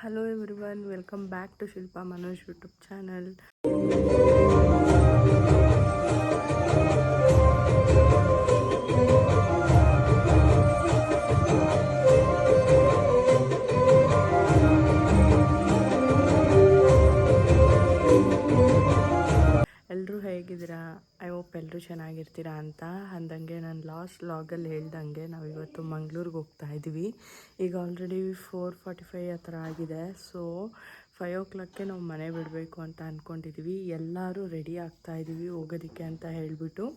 Hello everyone, welcome back to Shilpa Manoj YouTube channel. ಎಲ್ಲರೂ ಹೇಗಿದ್ದೀರಾ? I hope ಎಲ್ಲರೂ ಚೆನ್ನಾಗಿರ್ತೀರಾ ಅಂತ ಅಂದಂಗೆ ನಾನು ಲಾಸ್ಟ್ ಲಾಗಲ್ಲಿ ಹೇಳ್ದಂಗೆ ನಾವಿವತ್ತು ಮಂಗ್ಳೂರಿಗೆ ಹೋಗ್ತಾ ಇದ್ದೀವಿ. ಈಗ ಆಲ್ರೆಡಿ 4:45 ಆ ಥರ ಆಗಿದೆ. ಸೊ 5 o'clockಗೆ ನಾವು ಮನೆ ಬಿಡಬೇಕು ಅಂತ ಅಂದ್ಕೊಂಡಿದ್ದೀವಿ. ಎಲ್ಲರೂ ರೆಡಿ ಆಗ್ತಾ ಇದ್ದೀವಿ ಹೋಗೋದಕ್ಕೆ ಅಂತ ಹೇಳಿಬಿಟ್ಟು.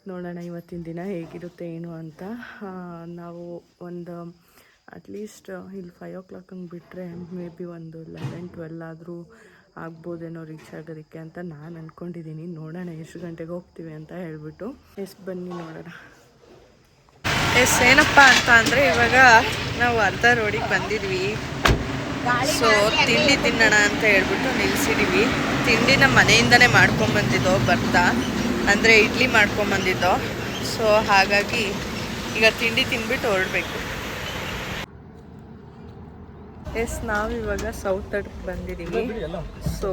ನೋಡೋಣ ಇವತ್ತಿನ ದಿನ ಹೇಗಿರುತ್ತೆ ಏನು ಅಂತ. ನಾವು ಒಂದು ಅಟ್ಲೀಸ್ಟ್ ಇಲ್ಲಿ 5 o'clock ಹಂಗೆ ಬಿಟ್ಟರೆ ಮೇ ಬಿ ಒಂದು 11-12 ಆದರೂ ಆಗ್ಬೋದೇನೋ ರೀಚ್ ಆಗೋದಕ್ಕೆ ಅಂತ ನಾನು ಅಂದ್ಕೊಂಡಿದ್ದೀನಿ. ನೋಡೋಣ ಎಷ್ಟು ಗಂಟೆಗೆ ಹೋಗ್ತೀವಿ ಅಂತ ಹೇಳ್ಬಿಟ್ಟು. ಬನ್ನಿ ನೋಡೋಣ. ಏನಪ್ಪ ಅಂತ ಅಂದರೆ ಇವಾಗ ನಾವು ಅರ್ಧ ರೋಡಿಗೆ ಬಂದಿದ್ವಿ. ಸೊ ತಿಂಡಿ ತಿನ್ನೋಣ ಅಂತ ಹೇಳ್ಬಿಟ್ಟು ನಿಲ್ಲಿಸಿದ್ದೀವಿ. ತಿಂಡಿ ನಮ್ಮ ಮನೆಯಿಂದನೇ ಮಾಡ್ಕೊಂಬಂದಿದ್ದೋ ಬರ್ತಾ, ಅಂದರೆ ಇಡ್ಲಿ ಮಾಡ್ಕೊಂಬಂದಿದ್ದೋ. ಸೊ ಹಾಗಾಗಿ ಈಗ ತಿಂಡಿ ತಿಂದ್ಬಿಟ್ಟು ಹೊರಡಬೇಕು. ನಾವಿವಾಗ ಸೌತ್ ಅಡ್ಗೆ ಬಂದಿದ್ದೀವಿ. ಸೊ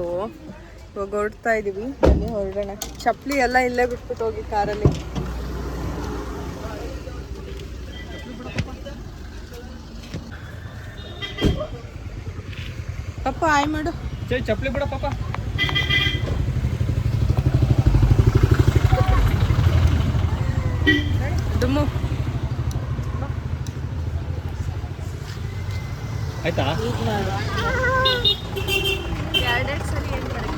ಇವಾಗ ಹೊರಡ್ತಾ ಇದ್ದೀವಿ. ಬನ್ನಿ ಹೊರಡೋಣ. ಚಪ್ಪಲಿ ಎಲ್ಲ ಇಲ್ಲೇ ಬಿಟ್ಬಿಟ್ಟು ಹೋಗಿ ಕಾರಲ್ಲಿ. ಪಪ್ಪ ಆಯ್ ಮಾಡು. ಚಪ್ಪಲಿ ಬಿಡ ಪಪ್ಪ. ದುಮ್ಮು ಆಯ್ತಾ? ಈಗ ಮಾಡು. ಎರಡೆರಡು ಸಲ ಏನು ಮಾಡಕ್ಕೆ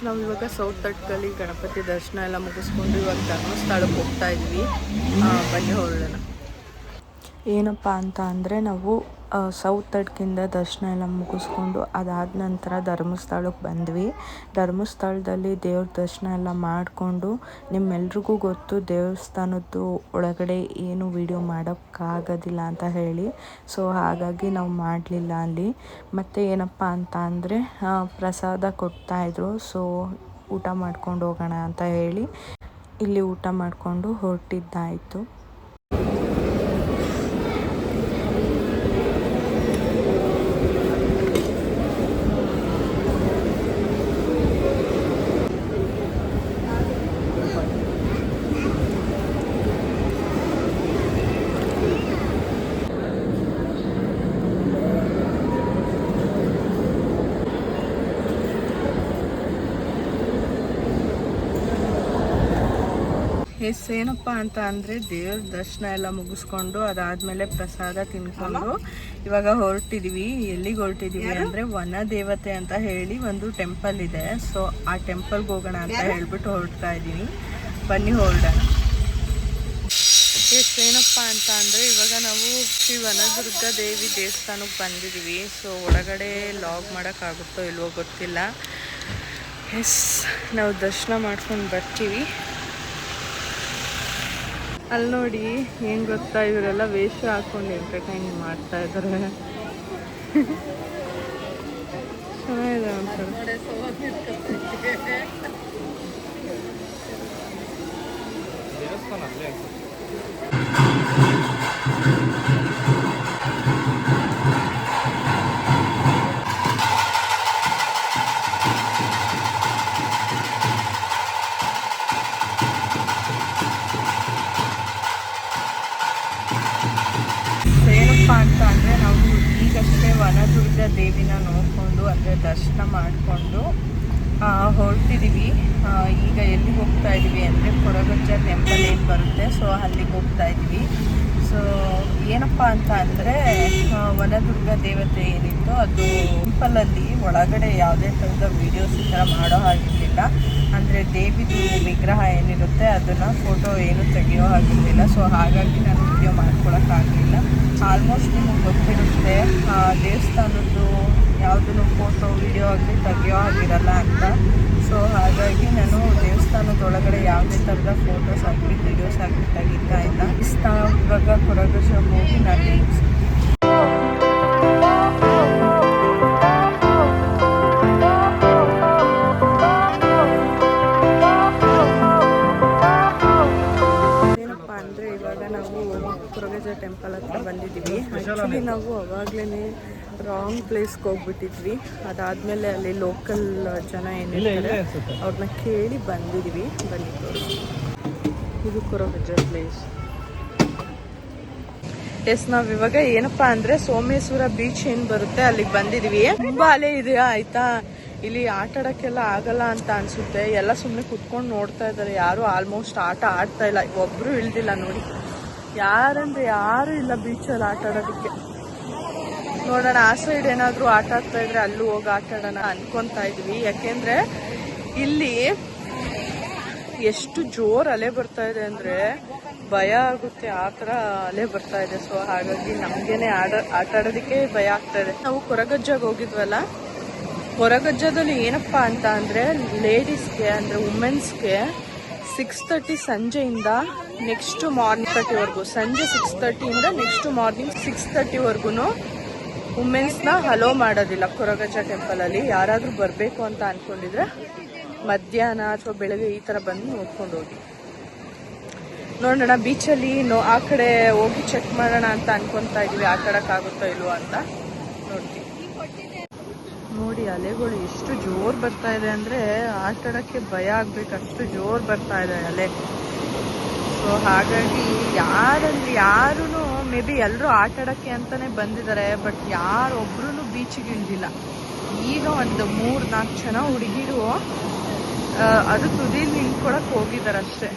ನಾವು ಇವಾಗ ಸೌತ್ ತಟ್ಕಲ್ಲಿ ಗಣಪತಿ ದರ್ಶನ ಎಲ್ಲ ಮುಗಿಸ್ಕೊಂಡು ಇವಾಗ ಧರ್ಮಸ್ಥಳಕ್ಕೆ ಹೋಗ್ತಾ ಇದ್ವಿ. ಬನ್ನಿ ಹೊರಡೋಣ. ಏನಪ್ಪ ಅಂತ ಅಂದರೆ ನಾವು ಸೌತ್ ತಡ್ಕಿಂದ ದರ್ಶನ ಎಲ್ಲ ಮುಗಿಸ್ಕೊಂಡು ಅದಾದ ನಂತರ ಧರ್ಮಸ್ಥಳಕ್ಕೆ ಬಂದ್ವಿ. ಧರ್ಮಸ್ಥಳದಲ್ಲಿ ದೇವ್ರ ದರ್ಶನ ಎಲ್ಲ ಮಾಡಿಕೊಂಡು, ನಿಮ್ಮೆಲ್ರಿಗೂ ಗೊತ್ತು ದೇವಸ್ಥಾನದ್ದು ಒಳಗಡೆ ಏನು ವಿಡಿಯೋ ಮಾಡೋಕ್ಕಾಗೋದಿಲ್ಲ ಅಂತ ಹೇಳಿ. ಸೊ ಹಾಗಾಗಿ ನಾವು ಮಾಡಲಿಲ್ಲ ಅಲ್ಲಿ. ಮತ್ತು ಏನಪ್ಪ ಅಂತ ಅಂದರೆ ಪ್ರಸಾದ ಕೊಡ್ತಾಯಿದ್ರು. ಸೊ ಊಟ ಮಾಡ್ಕೊಂಡು ಹೋಗೋಣ ಅಂತ ಹೇಳಿ ಇಲ್ಲಿ ಊಟ ಮಾಡಿಕೊಂಡು ಹೊರಟಿದ್ದಾಯಿತು. ಏನಪ್ಪ ಅಂತ ಅಂದರೆ ದೇವ್ರ ದರ್ಶನ ಎಲ್ಲ ಮುಗಿಸ್ಕೊಂಡು ಅದಾದಮೇಲೆ ಪ್ರಸಾದ ತಿನ್ಕೊಂಡು ಇವಾಗ ಹೊರಟಿದ್ದೀವಿ. ಎಲ್ಲಿಗೆ ಹೊರಟಿದ್ದೀವಿ ಅಂದರೆ ವನ ದೇವತೆ ಅಂತ ಹೇಳಿ ಒಂದು ಟೆಂಪಲ್ ಇದೆ. ಸೊ ಆ ಟೆಂಪಲ್ಗೆ ಹೋಗೋಣ ಅಂತ ಹೇಳ್ಬಿಟ್ಟು ಹೊರಡ್ತಾ ಇದ್ದೀವಿ. ಬನ್ನಿ ಹೊರಡೋಣ. ಏನಪ್ಪ ಅಂತ ಅಂದರೆ ಇವಾಗ ನಾವು ಶ್ರೀ ವನದುರ್ಗ ದೇವಿ ದೇವಸ್ಥಾನಕ್ಕೆ ಬಂದಿದ್ದೀವಿ. ಸೊ ಒಳಗಡೆ ಲಾಗ್ ಮಾಡೋಕ್ಕಾಗುತ್ತೋ ಇಲ್ವೋ ಗೊತ್ತಿಲ್ಲ. ನಾವು ದರ್ಶನ ಮಾಡ್ಕೊಂಡು ಬರ್ತೀವಿ. ಅಲ್ಲಿ ನೋಡಿ ಏನು ಗೊತ್ತಾ, ಇವರೆಲ್ಲ ವೇಷ ಹಾಕೊಂಡು ಎಂಟರ್ಟೈನ್ ಮಾಡ್ತಾ ಇದ್ದಾರೆ. ಚೆನ್ನಾಗಿದೆ ಒಂಥರ. ಅಂತ ಅಂದರೆ ನಾವು ಈಗಷ್ಟೇ ವನದುರ್ಗ ದೇವಿನ ನೋಡಿಕೊಂಡು ಅಂದರೆ ದರ್ಶನ ಮಾಡಿಕೊಂಡು ಹೊರಟಿದ್ದೀವಿ. ಈಗ ಎಲ್ಲಿಗೆ ಹೋಗ್ತಾ ಇದ್ದೀವಿ ಅಂದರೆ ಕೊಡಗಜ್ಜ ಟೆಂಪಲ್ ಏನು ಬರುತ್ತೆ, ಸೊ ಅಲ್ಲಿಗೆ ಹೋಗ್ತಾ ಇದ್ದೀವಿ. ಸೊ ಏನಪ್ಪ ಅಂತ ಅಂದರೆ ವನದುರ್ಗ ದೇವತೆ ಏನಿತ್ತು ಅದು ಟೆಂಪಲಲ್ಲಿ ಒಳಗಡೆ ಯಾವುದೇ ಥರದ ವೀಡಿಯೋಸ್ ಈ ಥರ ಮಾಡೋ ಹಾಗಿರಲಿಲ್ಲ. ಅಂದರೆ ದೇವಿದು ವಿಗ್ರಹ ಏನಿರುತ್ತೆ ಅದನ್ನು ಫೋಟೋ ಏನು ತೆಗಿಯೋ ಹಾಗಿರಲಿಲ್ಲ. ಸೊ ಹಾಗಾಗಿ ನಾನು ವಿಡಿಯೋ ಮಾಡ್ಕೊಳಕ್ಕಾಗಲಿಲ್ಲ. ಆಲ್ಮೋಸ್ಟ್ ನಿಮಗೆ ಗೊತ್ತಿರುತ್ತೆ ದೇವಸ್ಥಾನದ್ದು ಯಾವುದನ್ನು ಫೋಟೋ ವಿಡಿಯೋ ಆಗಲಿ ತೆಗಿಯೋ ಆಗಿರಲ್ಲ ಅಂತ. ಸೊ ಹಾಗಾಗಿ ನಾನು ದೇವಸ್ಥಾನದೊಳಗಡೆ ಯಾವುದೇ ಥರದ ಫೋಟೋಸ್ ಆಗಲಿ ವಿಡಿಯೋಸ್ ಆಗಲಿ ತೆಗಿತಾ ಇಲ್ಲ. ಇವಾಗ ಕೊರಗಜ್ಜ ಹೋಗಿ ನಾನು ಬಂದಿದ್ವಿ. ಆ್ಯಕ್ಚುಲಿ ನಾವು ಅವಾಗಲೇ ರಾಂಗ್ ಪ್ಲೇಸ್ಗೆ ಹೋಗ್ಬಿಟ್ಟಿದ್ವಿ. ಅದಾದಮೇಲೆ ಅಲ್ಲಿ ಲೋಕಲ್ ಜನ ಏನಿರ್ತಾರೆ ಅವ್ರನ್ನ ಕೇಳಿ ಬಂದಿದ್ವಿ. ಬನ್ನಿ ತೋರಿಸಿ, ಇದು ಕೊರಗಜ್ಜ ಪ್ಲೇಸ್. ಎಸ್, ನಾವ್ ಇವಾಗ ಏನಪ್ಪಾ ಅಂದ್ರೆ ಸೋಮೇಶ್ವರ ಬೀಚ್ ಏನ್ ಬರುತ್ತೆ ಅಲ್ಲಿಗೆ ಬಂದಿದೀವಿ. ತುಂಬಾ ಅಲೆ ಇದೆಯಾ ಆಯ್ತಾ, ಇಲ್ಲಿ ಆಟ ಆಡಕ್ಕೆಲ್ಲ ಆಗಲ್ಲ ಅಂತ ಅನ್ಸುತ್ತೆ. ಎಲ್ಲ ಸುಮ್ಮನೆ ಕುತ್ಕೊಂಡು ನೋಡ್ತಾ ಇದ್ದಾರೆ, ಯಾರು ಆಲ್ಮೋಸ್ಟ್ ಆಟ ಆಡ್ತಾ ಇಲ್ಲ. ಒಬ್ರು ಇಳ್ದಿಲ್ಲ ನೋಡಿ, ಯಾರಂದ್ರೆ ಯಾರು ಇಲ್ಲ ಬೀಚಲ್ಲಿ ಆಟ ಆಡೋದಕ್ಕೆ. ನೋಡೋಣ ಆ ಸೈಡ್ ಏನಾದ್ರು ಆಟ ಆಡ್ತಾ ಇದ್ರೆ ಅಲ್ಲೂ ಹೋಗಿ ಆಟ ಆಡೋಣ ಅನ್ಕೊಂತಾ ಇದ್ವಿ. ಯಾಕೆಂದ್ರೆ ಇಲ್ಲಿ ಎಷ್ಟು ಜೋರ್ ಅಲೆ ಬರ್ತಾ ಇದೆ ಅಂದ್ರೆ ಭಯ ಆಗುತ್ತೆ, ಆ ಥರ ಅಲೆ ಬರ್ತಾ ಇದೆ. ಸೊ ಹಾಗಾಗಿ ನಮಗೇನೆ ಆಟ ಆಡೋದಕ್ಕೆ ಭಯ ಆಗ್ತಾ ಇದೆ. ನಾವು ಕೊರಗಜ್ಜಾಗ ಹೋಗಿದ್ವಲ್ಲ, ಕೊರಗಜ್ಜದಲ್ಲಿ ಏನಪ್ಪಾ ಅಂತ ಅಂದ್ರೆ ಲೇಡೀಸ್ಗೆ ಅಂದ್ರೆ ವುಮೆನ್ಸ್ಗೆ 6:30 ಸಂಜೆಯಿಂದ ನೆಕ್ಸ್ಟ್ ಮಾರ್ನಿಂಗ್ 6:30ವರೆಗೂ, ಸಂಜೆ 6:30ಇಂದ ನೆಕ್ಸ್ಟ್ ಮಾರ್ನಿಂಗ್ 6:30ವರೆಗೂ ವುಮೆನ್ಸ್ನ ಹಲೋ ಮಾಡೋದಿಲ್ಲ ಕೊರಗಜ್ಜ ಟೆಂಪಲಲ್ಲಿ. ಯಾರಾದರೂ ಬರಬೇಕು ಅಂತ ಅನ್ಕೊಂಡಿದ್ರೆ ಮಧ್ಯಾಹ್ನ ಅಥವಾ ಬೆಳಗ್ಗೆ ಈ ಥರ ಬಂದು ನೋಡ್ಕೊಂಡು ಹೋಗಿ. ನೋಡೋಣ ಬೀಚಲ್ಲಿ ಆ ಕಡೆ ಹೋಗಿ ಚೆಕ್ ಮಾಡೋಣ ಅಂತ ಅನ್ಕೊತಾ ಇದೀವಿ. ಆಟ ಆಡೋಕ್ಕಾಗುತ್ತೋ ಇಲ್ವೋ ಅಂತ ನೋಡ್ತೀವಿ. ನೋಡಿ ಅಲೆಗಳು ಎಷ್ಟು ಜೋರ್ ಬರ್ತಾ ಇದೆ ಅಂದ್ರೆ ಆಟ ಆಡೋಕ್ಕೆ ಭಯ ಆಗ್ಬೇಕು, ಅಷ್ಟು ಜೋರ್ ಬರ್ತಾ ಇದೆ ಅಲೆ. ಸೊ ಹಾಗಾಗಿ ಯಾರು ಮೇ ಬಿ ಎಲ್ಲರೂ ಆಟ ಆಡೋಕ್ಕೆ ಅಂತಾನೆ ಬಂದಿದ್ದಾರೆ, ಬಟ್ ಯಾರೊಬ್ರು ಬೀಚಿಗೆ ಇಳಿದಿಲ್ಲ. ಈಗ ಒಂದು 3-4 ಜನ ಹುಡುಗಿರು ಅದು ತುದಿಲಿ ನಿಂತ್ಕೊಳಕ್ ಹೋಗಿದ್ದಾರೆ ಅಷ್ಟೇ.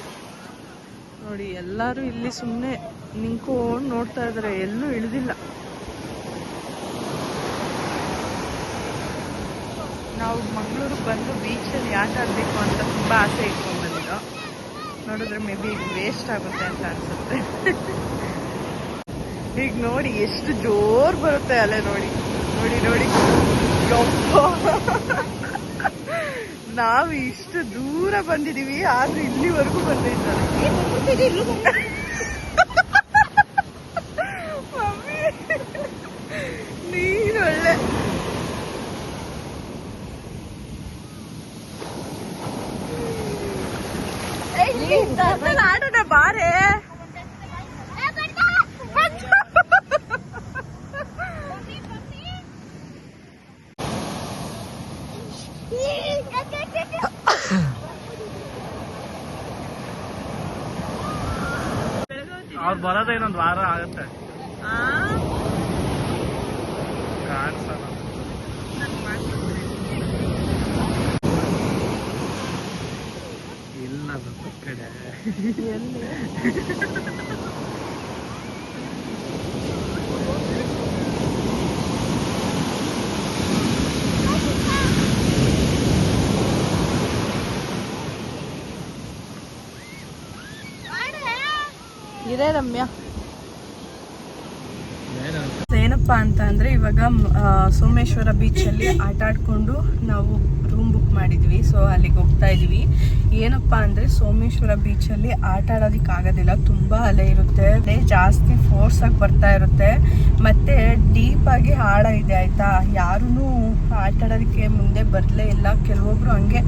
ನೋಡಿ ಎಲ್ಲರೂ ಇಲ್ಲಿ ಸುಮ್ಮನೆ ನಿಂತ್ಕೊಂಡು ನೋಡ್ತಾ ಇದ್ದಾರೆ, ಎಲ್ಲೂ ಇಳಿದಿಲ್ಲ. ನಾವು ಮಂಗಳೂರಿಗೆ ಬಂದು ಬೀಚಲ್ಲಿ ಆಟ ಆಡಬೇಕು ಅಂತ ತುಂಬ ಆಸೆ ಇಟ್ಕೊಂಡು ಬಂದಿದ್ದು. ನೋಡಿದ್ರೆ ಮೇ ಬಿ ವೇಸ್ಟ್ ಆಗುತ್ತೆ ಅಂತ ಅನ್ಸುತ್ತೆ. ಈಗ ನೋಡಿ ಎಷ್ಟು ಜೋರ್ ಬರುತ್ತೆ ಅಲೆ. ನೋಡಿ ನೋಡಿ ನೋಡಿ, ನಾವು ಇಷ್ಟು ದೂರ ಬಂದಿದೀವಿ ಆದ್ರೆ ಇಲ್ಲಿವರೆಗೂ ಬಂದಿದ್ದಾರೆ. ನೀನ್ ಒಳ್ಳೆ ಆಡೋಣ ಬಾರೆ. ಅವ್ರು ಬರೋದ ಇನ್ನೊಂದು ವಾರ ಆಗುತ್ತೆ. ಇಲ್ಲ ಕಡೆ ಇದೆ ರಮ್ಯಾ. ಏನಪ್ಪಾ ಅಂತ ಅಂದ್ರೆ ಇವಾಗ ಸೋಮೇಶ್ವರ ಬೀಚಲ್ಲಿ ಆಟ ಆಡ್ಕೊಂಡು ನಾವು ರೂಮ್ ಬುಕ್ ಮಾಡಿದ್ವಿ. ಸೊ ಅಲ್ಲಿಗೆ ಹೋಗ್ತಾ ಇದೀವಿ. ಏನಪ್ಪಾ ಅಂದ್ರೆ ಸೋಮೇಶ್ವರ ಬೀಚಲ್ಲಿ ಆಟ ಆಡೋದಿಕ್ ಆಗೋದಿಲ್ಲ, ತುಂಬಾ ಅಲೆ ಇರುತ್ತೆ, ಜಾಸ್ತಿ ಫೋರ್ಸ್ ಆಗಿ ಬರ್ತಾ ಇರುತ್ತೆ, ಮತ್ತೆ ಡೀಪ್ ಆಗಿ ಆಳ ಇದೆ ಆಯ್ತಾ. ಯಾರೂ ಆಟ ಆಡೋದಕ್ಕೆ ಮುಂದೆ ಬರಲೇ ಇಲ್ಲ. ಕೆಲವೊಬ್ರು ಹಂಗೆ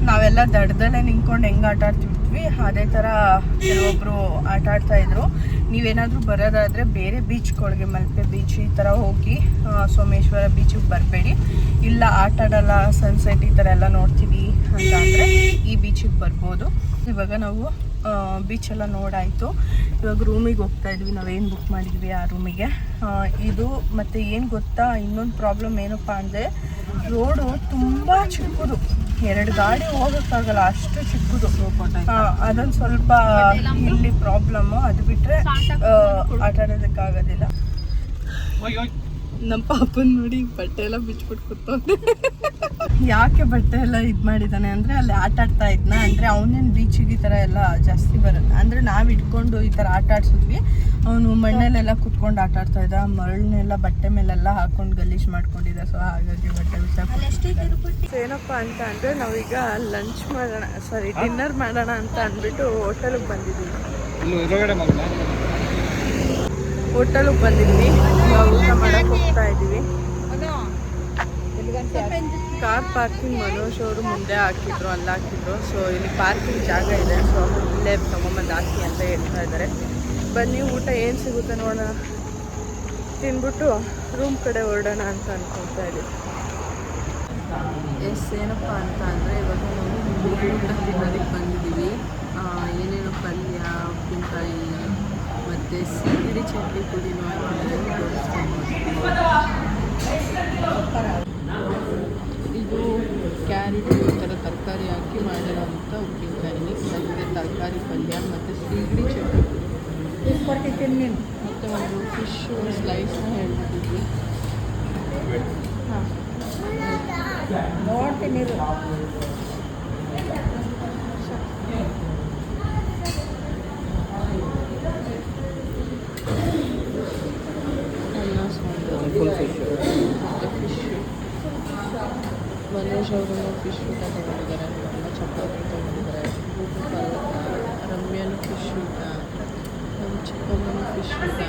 ನಾವೆಲ್ಲ ದಡದಲ್ಲೇ ನಿಂತ್ಕೊಂಡು ಹೆಂಗ್ ಆಟ ಆಡ್ತಿರ್ತೀವಿ ಅದೇ ತರ ಕೆಲವೊಬ್ರು ಆಟ ಆಡ್ತಾ ಇದ್ರು. ನೀವೇನಾದ್ರೂ ಬರೋದಾದ್ರೆ ಬೇರೆ ಬೀಚ್ಗಳಿಗೆ, ಮಲ್ಪೆ ಬೀಚ್ ಈ ತರ ಹೋಗಿ ಸೋಮೇಶ್ವರ ಬೀಚಿಗೆ ಬರಬೇಡಿ. ಇಲ್ಲ ಆಟ ಆಡಲ್ಲ, ಸನ್ಸೆಟ್ ಈ ತರ ಎಲ್ಲ ನೋಡ್ತೀವಿ ಅಂತ ಅಂದ್ರೆ ಈ ಬೀಚಿಗೆ ಬರ್ಬೋದು. ಇವಾಗ ನಾವು ಬೀಚ್ ಎಲ್ಲ ನೋಡಾಯ್ತು. ಇವಾಗ ರೂಮಿಗೆ ಹೋಗ್ತಾ ಇದ್ವಿ. ನಾವೇನು ಬುಕ್ ಮಾಡಿದ್ವಿ ಆ ರೂಮಿಗೆ. ಇದು ಮತ್ತೆ ಏನು ಗೊತ್ತಾ, ಇನ್ನೊಂದು ಪ್ರಾಬ್ಲಮ್ ಏನಪ್ಪಾ ಅಂದರೆ ರೋಡು ತುಂಬ ಚಿಕ್ಕದು, 2 ಗಾಡಿ ಹೋಗೋಕ್ಕಾಗಲ್ಲ, ಅಷ್ಟು ಚಿಕ್ಕದು. ಅದೊಂದು ಸ್ವಲ್ಪ ಇಲ್ಲಿ ಪ್ರಾಬ್ಲಮ್ಮು. ಅದು ಬಿಟ್ಟರೆ ಆಟ ಆಡೋದಕ್ಕಾಗೋದಿಲ್ಲ. ನಮ್ಮ ಪಾಪನ್ ನೋಡಿ ಬಟ್ಟೆ ಎಲ್ಲ ಬಿಚ್ಬಿಟ್ಟು ಕೂತ್ಕೊಂಡೆ. ಯಾಕೆ ಬಟ್ಟೆ ಎಲ್ಲ ಇದು ಮಾಡಿದ್ದಾನೆ ಅಂದರೆ ಅಲ್ಲಿ ಆಟ ಆಡ್ತಾ ಇದ್ನ, ಅಂದರೆ ಅವನೇನು ಬೀಚಿಗೆ ಈ ಥರ ಎಲ್ಲ ಜಾಸ್ತಿ ಬರುತ್ತೆ. ಅಂದರೆ ನಾವು ಇಟ್ಕೊಂಡು ಈ ಥರ ಆಟ ಆಡ್ಸಿದ್ವಿ, ಅವನು ಮಣ್ಣಲ್ಲೆಲ್ಲ ಕುತ್ಕೊಂಡು ಆಟ ಆಡ್ತಾ ಇದ್ದ. ಮರಳನ್ನೆಲ್ಲ ಬಟ್ಟೆ ಮೇಲೆಲ್ಲ ಹಾಕೊಂಡು ಗಲೀಜ್ ಮಾಡ್ಕೊಂಡಿದ್ದ. ಸೊ ಹಾಗಾಗಿ ಬಟ್ಟೆ ಬಿಸಾಕ. ಏನಪ್ಪ ಅಂತ ಅಂದರೆ ನಾವೀಗ ಲಂಚ್ ಮಾಡೋಣ, ಸಾರಿ ಡಿನ್ನರ್ ಮಾಡೋಣ ಅಂತ ಅಂದ್ಬಿಟ್ಟು ಹೋಟೆಲಿಗೆ ಬಂದಿದ್ದೀವಿ. ಹೋಟೆಲಿಗೆ ಬಂದಿದ್ವಿ, ನಾವು ಊಟ ಮಾಡಕ್ಕೆ ಹೋಗ್ತಾ ಇದ್ದೀವಿ. ಕಾರ್ ಪಾರ್ಕಿಂಗ್ ಮನೋಜ್ ಅವರು ಮುಂದೆ ಹಾಕಿದ್ರು, ಅಲ್ಲಿ ಹಾಕಿದ್ರು. ಸೊ ಇಲ್ಲಿ ಪಾರ್ಕಿಂಗ್ ಜಾಗ ಇದೆ, ಸೊ ಇಲ್ಲೇ ತೊಗೊಂಬಂದು ಹಾಕಿ ಅಂತ ಹೇಳ್ತಾ ಇದ್ದಾರೆ. ಬನ್ನಿ ಊಟ ಏನು ಸಿಗುತ್ತೆ ನೋಡೋಣ. ತಿನ್ಬಿಟ್ಟು ರೂಮ್ ಕಡೆ ಹೊರಡೋಣ ಅಂತ ಅನ್ಕೊತಾ ಇದ್ದೀವಿ. ಏನಪ್ಪ ಅಂತ ಅಂದರೆ ಇವಾಗ ನಾವು ಊಟ ತಿನ್ನೋದಕ್ಕೆ ಬಂದಿದ್ದೀವಿ. ಏನೇನು ಪಲ್ಯ, ಉಪ್ಪಿನಕಾಯಿ ಮತ್ತು ಸಿಗಡಿ ಚಟ್ನಿ ಪುಡಿನೂ ಇದು ಕ್ಯಾರೆಟ್ ಈ ಥರ ತರಕಾರಿ ಹಾಕಿ ಮಾಡಿರೋಂಥ ಉಪ್ಪಿನಕಾಯಿ, ಮತ್ತು ತರಕಾರಿ ಪಲ್ಯ ಮತ್ತು ಸಿಗಡಿ ಚಟ್ನಿ ಮತ್ತು ಒಂದು ಫಿಶು ಸ್ಲೈಸ್ನ ಹೇಳ್ಬಿಟ್ಟಿದ್ವಿ. ಹಾಂ ನೋಡ್ತೀನಿ ಮನೋಜ್ ಅವರು ಫಿಶ್ ಊಟ ತಗೊಂಡಿದ್ದಾರೆ, ನಮ್ಮ ಚಪಾತಿ ತಗೊಂಡಿದ್ದಾರೆ, ರಮ್ಯಾನು ಫಿಶ್ ಊಟ, ನಮ್ಮ ಚಿಕ್ಕಮ್ಮನ ಫಿಶ್ ಊಟ.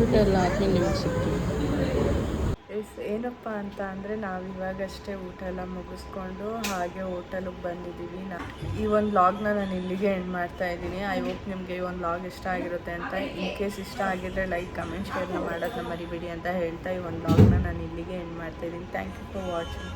ಊಟ ಎಲ್ಲ ಆದ್ಮೇಲೆ ನಿಮ್ಗೆ ಸಿಗ್ತೀವಿ. ಏನಪ್ಪ ಅಂತ ಅಂದರೆ ನಾವಿವಾಗಷ್ಟೇ ಊಟ ಎಲ್ಲ ಮುಗಿಸ್ಕೊಂಡು ಹಾಗೆ ಹೋಟೆಲಿಗೆ ಬಂದಿದ್ದೀವಿ. ಈ ಒಂದು ವ್ಲಾಗ್ನ ನಾನು ಇಲ್ಲಿಗೆ ಎಂಡ್ ಮಾಡ್ತಾ ಇದ್ದೀನಿ. ಐ ಹೋಪ್ ನಿಮಗೆ ಈ ಒಂದು ವ್ಲಾಗ್ ಇಷ್ಟ ಆಗಿರುತ್ತೆ ಅಂತ. ಇನ್ ಕೇಸ್ ಇಷ್ಟ ಆಗಿದ್ರೆ ಲೈಕ್, ಕಮೆಂಟ್, ಶೇರ್ನ ಮಾಡೋದನ್ನ ಮರಿಬೇಡಿ ಅಂತ ಹೇಳ್ತಾ ಈ ಒಂದು ವ್ಲಾಗ್ನ ನಾನು ಇಲ್ಲಿಗೆ ಎಂಡ್ ಮಾಡ್ತಾ ಇದ್ದೀನಿ. Thank you for watching.